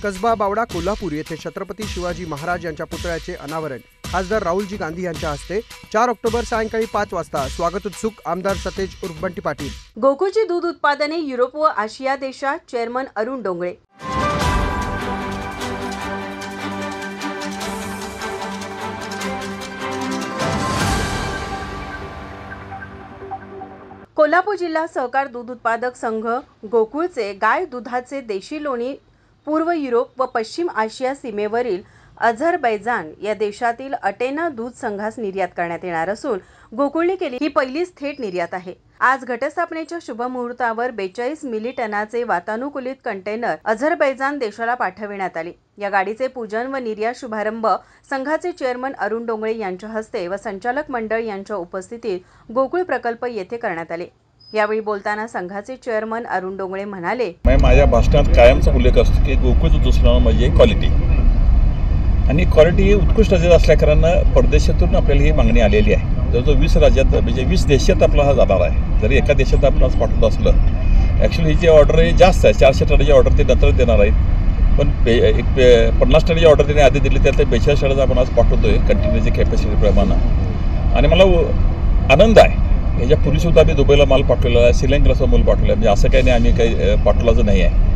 कसबा बावडा कोल्हापूर येथे छत्रपती शिवाजी महाराज यांच्या पुतळ्याचे अनावरण खासदार राहुलजी गांधी यांच्या हस्ते 4 ऑक्टोबर सायंकाळी 5 वाजता स्वागत उत्सुक आमदार सतेज उर्फ बंटी पाटील। गोकुळची दूध उत्पादने युरोप व आशिया देशात चेअरमन अरुण डोंगळे। कोल्हापूर जिल्हा सहकार दूध उत्पादक संघ गोकुळचे गाय दुधाचे देशी लोणी पूर्व युरोप व पश्चिम आशिया सीमेवरील अझरबैजान या देशातील अटेना दूध संघास निर्यात करण्यात येणार असून गोकुळने केली ही पहिलीच थेट निर्यात आहे। आज घटस्थापनेच्या शुभ मुहूर्तावर 42 मिली टनाचे वातानुकूलित कंटेनर अझरबैजान देशाला पाठविण्यात आले। या गाडीचे पूजन व निर्यात शुभारंभ संघाचे चेअरमन अरुण डोंगळे यांच्या हस्ते व संचालक मंडळ यांच्या उपस्थितीत गोकुळ प्रकल्प येथे करण्यात आले। यावेळी बोलताना संघाचे चेअरमन अरुण डोंगळे म्हणाले, माझ्या भाषणात कायमचा उल्लेख असतो की गोकुळचं दुसरं नाव म्हणजे क्वालिटी आणि क्वालिटी ही उत्कृष्ट दर्जाची असल्याकारणानं परदेशातून आपल्याला ही मागणी आलेली आहे। जवळजवळ 20 राज्यात म्हणजे 20 देशात आपला हा जाणार आहे। जरी एका देशात आपण आज पाठवत असलं ॲक्च्युली ही जी ऑर्डर आहे जास्त आहे, 400 टनाची ऑर्डर ते नंतर देणार आहेत, पण 50 टनाची ऑर्डर त्यांनी आधी दिली त्यात 42 टनाचं आपण आज पाठवतोय कंटेनरची कॅपॅसिटीप्रमाणे। आणि मला आनंद आहे याच्यापूर्वीसुद्धा आम्ही दुबईला माल पाठवलेला आहे, श्रीलंकेला माल पाठवला आहे, म्हणजे असं काही नाही आम्ही काही पाठवलाच नाही आहे।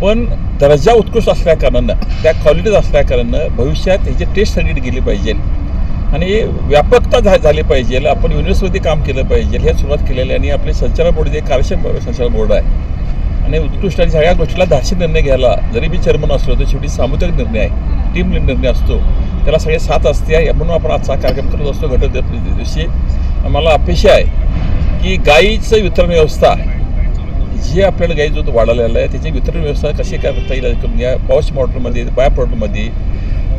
पण दर्जा उत्कृष्ट असल्याकारणानं त्या क्वालिटीज असल्याकारणानं भविष्यात ह्याची टेस्ट सर्टिफिकेट गेली पाहिजे आणि व्यापकता झाली पाहिजे। आपण युनिव्हर्सिटीमध्ये काम केलं पाहिजे हे सुरुवात केलेली आणि आपले संचालक बोर्ड जे कार्यक्षम संचालक बोर्ड आहे आणि उत्कृष्ट आणि सगळ्या गोष्टीला धाडसी निर्णय घ्यायला जरी मी चेअरमन असलो तर शेवटी सामुदायिक निर्णय आहे, टीम निर्णय असतो, त्याला सगळे साथ असते म्हणून आपण आजचा कार्यक्रम करत असतो। घटक दिवशी मला अपेक्षा आहे की गाईचं वितरण व्यवस्था जे आपल्याला गाई दूध वाढवलेलं आहे त्याची वितरण व्यवस्था कशी करता येईल या पॉश मॉडलमध्ये बाय प्रॉडक्टमध्ये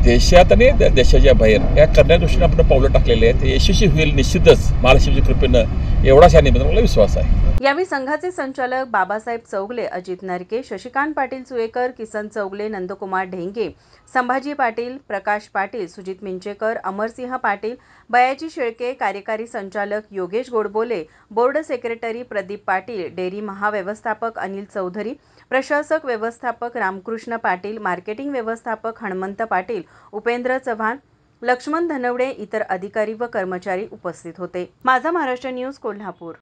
देशात आणि देशाच्या बाहेर या करण्या दृष्टीने आपण पावलं टाकलेले आहेत। ते यशस्वी होईल निश्चितच महाराष्ट्राच्या कृपेनं, एवढाच या निमित्तानं मला विश्वास आहे। यावेळी संघाचे संचालक बाबासाहेब चौगले, अजित नरके, शशिकांत पाटील सुळेकर, किसन चौगले, नंदकुमार ढेंगे, संभाजी पाटील, प्रकाश पाटील, सुजित मिंचेकर, अमरसिंह पाटील, बयाजी शेळके, कार्यकारी संचालक Yogesh Godbole, board secretary Pradeep Patil, dairy महाव्यवस्थापक अनिल चौधरी, प्रशासक व्यवस्थापक रामकृष्ण पाटील, मार्केटिंग व्यवस्थापक हनुमंत पाटील, उपेंद्र चव्हाण, लक्ष्मण धनवडे, इतर अधिकारी व कर्मचारी उपस्थित होते। माझा महाराष्ट्र न्यूज कोल्हापूर।